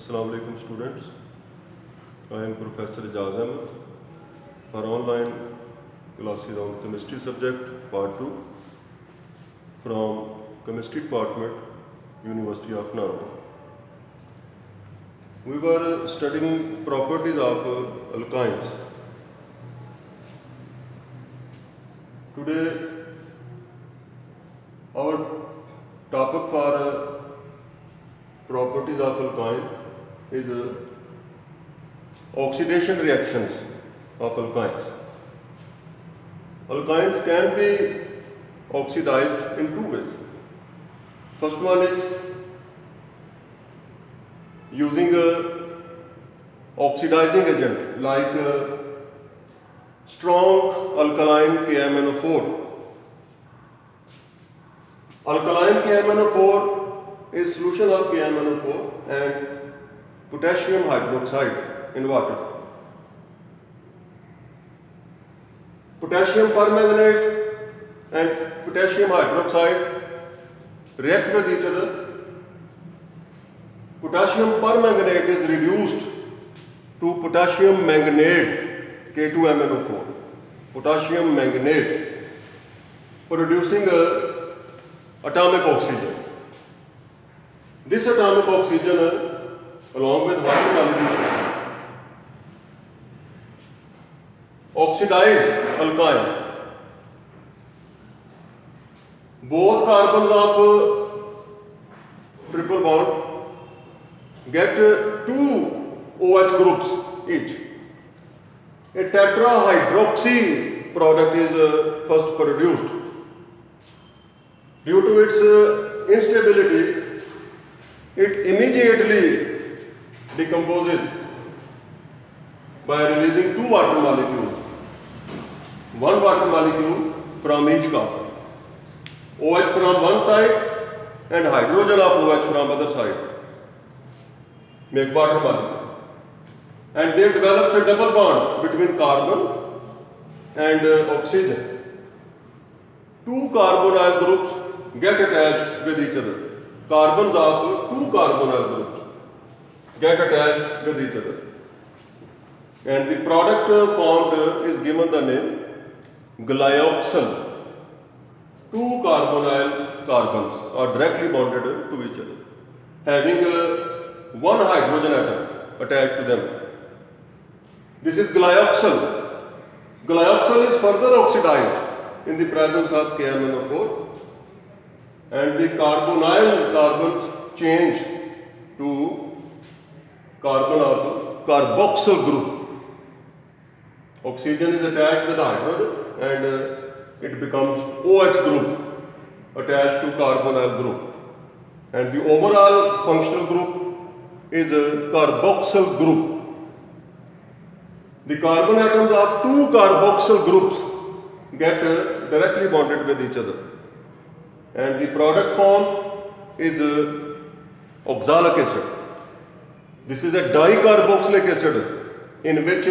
Assalamu alaikum students. I am Professor Ijaz Ahmed for online classes on chemistry subject part 2 from chemistry department, University of Narva. We were studying properties of alkynes. Today our topic for properties of alkyne is oxidation reactions of alkynes. Alkynes can be oxidized in two ways. First one is using a oxidizing agent like strong alkaline KMnO4. Alkaline KMnO4 is solution of KMnO4 and potassium hydroxide in water. Potassium permanganate and potassium hydroxide react with each other. Potassium permanganate is reduced to potassium manganate K2MnO4. Potassium manganate producing atomic oxygen. This atomic oxygen along with water molecules oxidize alkyne. Both carbons of triple bond get two OH groups each. A tetrahydroxy product is first produced. Due to its instability, it immediately decomposes by releasing two water molecules, one water molecule from each carbon, OH from one side and hydrogen of OH from other side, make water molecule, and they develop a double bond between carbon and oxygen. Two carbonyl groups get attached with each other. Carbons of two carbonyl groups get attached with each other, and the product formed is given the name glyoxal. Two carbonyl carbons are directly bonded to each other, having one hydrogen atom attached to them. This is glyoxal. Glyoxal is further oxidized in the presence of KMnO4, and the carbonyl carbons change to carbon of carboxyl group. Oxygen is attached with hydrogen and it becomes OH group attached to carbonyl group, and the overall functional group is a carboxyl group. The carbon atoms of two carboxyl groups get directly bonded with each other, and the product form is oxalic acid. This is a dicarboxylic acid in which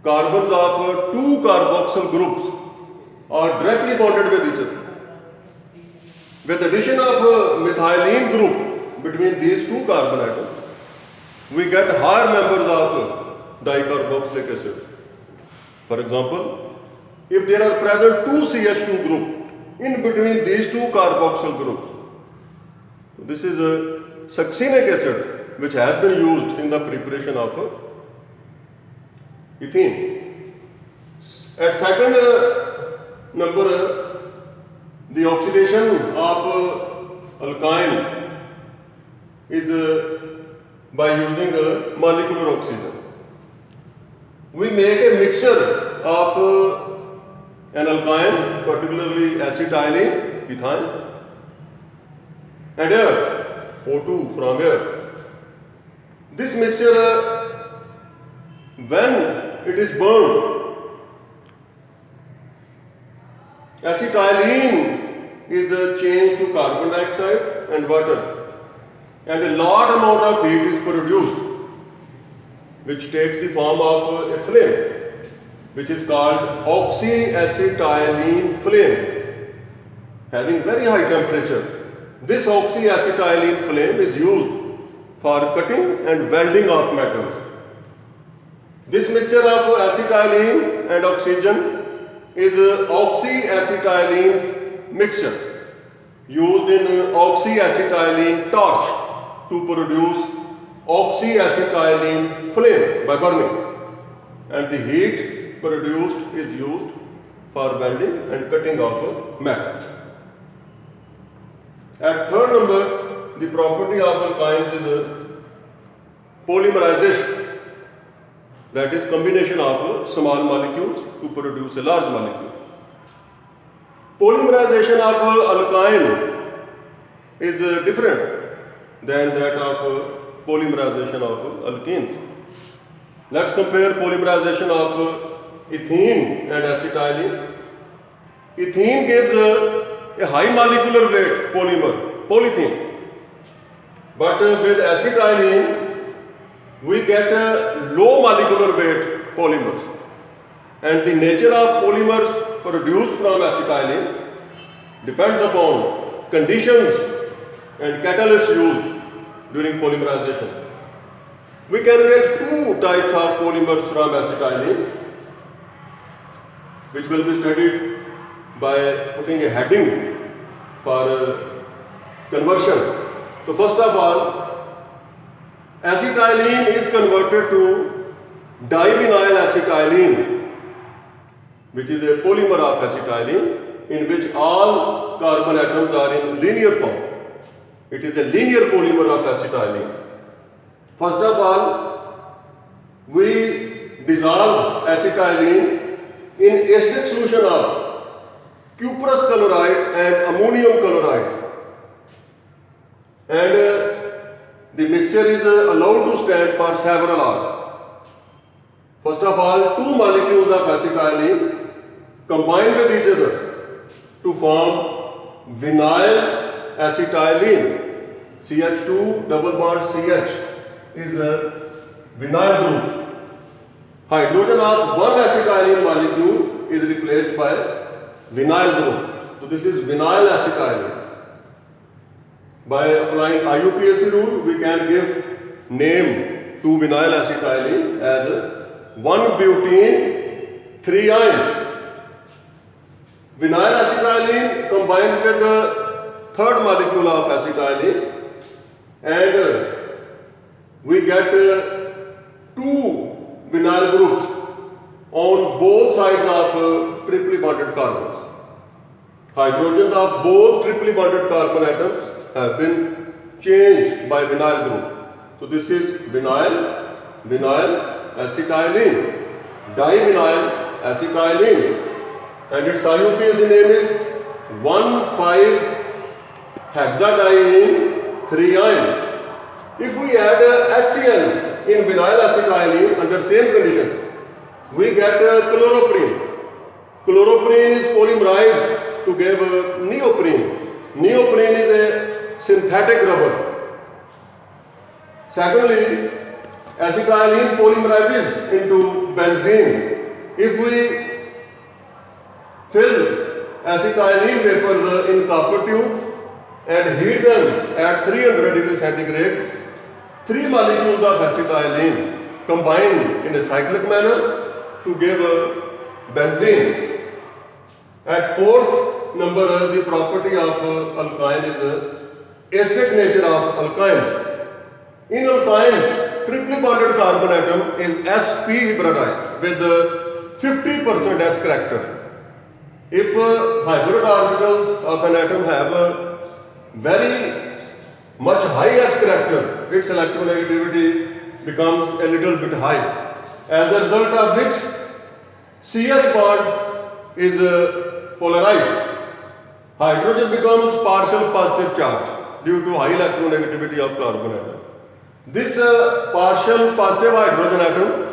carbons of two carboxyl groups are directly bonded with each other. With addition of methylene group between these two carbon atoms, we get higher members of dicarboxylic acids. For example, if there are present two CH2 group in between these two carboxyl groups, this is a succinic acid which has been used in the preparation of ethene. At second number, the oxidation of alkyne is by using molecular oxygen. We make a mixture of an alkyne, particularly acetylene, ethyne, and air, O2 from air. This mixture, when it is burned, acetylene is changed to carbon dioxide and water, and a large amount of heat is produced, which takes the form of a flame, which is called oxyacetylene flame, having very high temperature. This oxyacetylene flame is used for cutting and welding of metals. This mixture of acetylene and oxygen is oxyacetylene mixture used in oxyacetylene torch to produce oxyacetylene flame by burning, and the heat produced is used for welding and cutting of metals. At third number, the property of alkynes is polymerization, that is combination of small molecules to produce a large molecule. Polymerization of alkyne is different than that of polymerization of alkenes. Let's compare polymerization of ethene and acetylene. Ethene gives a high molecular weight polymer, polythene. But with acetylene, we get low molecular weight polymers. And the nature of polymers produced from acetylene depends upon conditions and catalysts used during polymerization. We can get two types of polymers from acetylene, which will be studied by putting a heading for conversion. So first of all, acetylene is converted to divinyl acetylene, which is a polymer of acetylene in which all carbon atoms are in linear form. It is a linear polymer of acetylene. First of all, we dissolve acetylene in acidic solution of cuprous chloride and ammonium chloride, and the mixture is allowed to stand for several hours. First of all, two molecules of acetylene combine with each other to form vinyl acetylene. CH2 double bond CH is a vinyl group. Hydrogen of one acetylene molecule is replaced by vinyl group. So this is vinyl acetylene. By applying IUPAC rule, we can give name to vinyl acetylene as 1-butene 3-ine. Vinyl acetylene combines with the third molecule of acetylene, and we get two vinyl groups on both sides of triply bonded carbons. Hydrogens of both triply bonded carbon atoms have been changed by vinyl group. So this is vinyl acetylene, divinyl acetylene, and its IUPAC name is 1,5-hexadiene 3-ine. If we add HCl in vinyl acetylene under same conditions, we get chloroprene. Chloroprene is polymerized to give neoprene. Neoprene is a synthetic rubber. Secondly, acetylene polymerizes into benzene. If we fill acetylene vapors in copper tube and heat them at 300 degrees centigrade, three molecules of acetylene combine in a cyclic manner to give benzene. At fourth number, the property of alkyne is acidic nature of alkynes. In alkynes, triply bonded carbon atom is sp hybridite with 50% s character. If hybrid orbitals of an atom have a very much high s character, its electronegativity becomes a little bit high, as a result of which CH bond is polarized. Hydrogen becomes partial positive charge due to high electronegativity of carbon atom. This partial positive hydrogen atom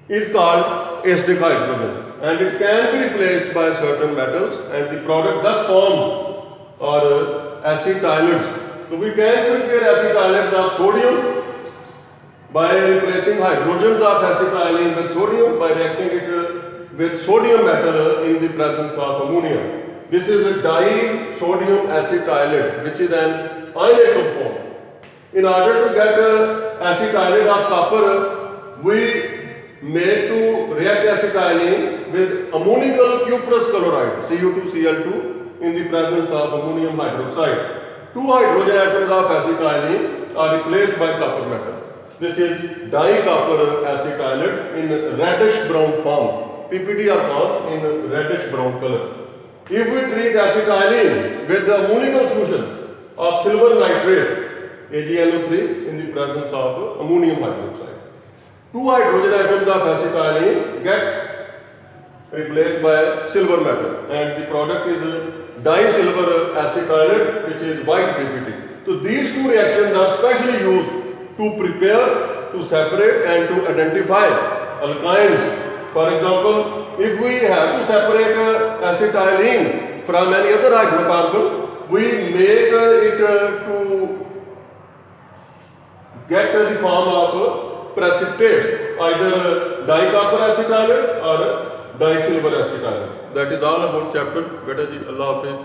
is called acidic hydrogen, and it can be replaced by certain metals, and the product thus formed are acetylates. So we can prepare acetylates of sodium by replacing hydrogens of acetylene with sodium by reacting it with sodium metal in the presence of ammonia. This is a disodium acetylate, which is an ionic compound. In order to get acetylate of copper, we make to react acetylene with ammonical cuprous chloride, Cu2Cl2, in the presence of ammonium hydroxide. 2 hydrogen atoms of acetylene are replaced by copper metal. This is dicopper acetylate in reddish brown form. PPT are found in reddish brown color. If we treat acetylene with the ammonical solution of silver nitrate, AgNO3, in the presence of ammonium hydroxide, 2 hydrogen atoms of acetylene get replaced by silver metal, and the product is disilver acetylate, which is white PPT. So these two reactions are specially used to prepare, to separate and to identify alkynes. For example, if we have to separate acetylene from any other hydrocarbon, we make it to get the form of precipitates, either dicopper acetylate or disilver acetylate. That is all about chapter. Beta ji, Allah Hafiz.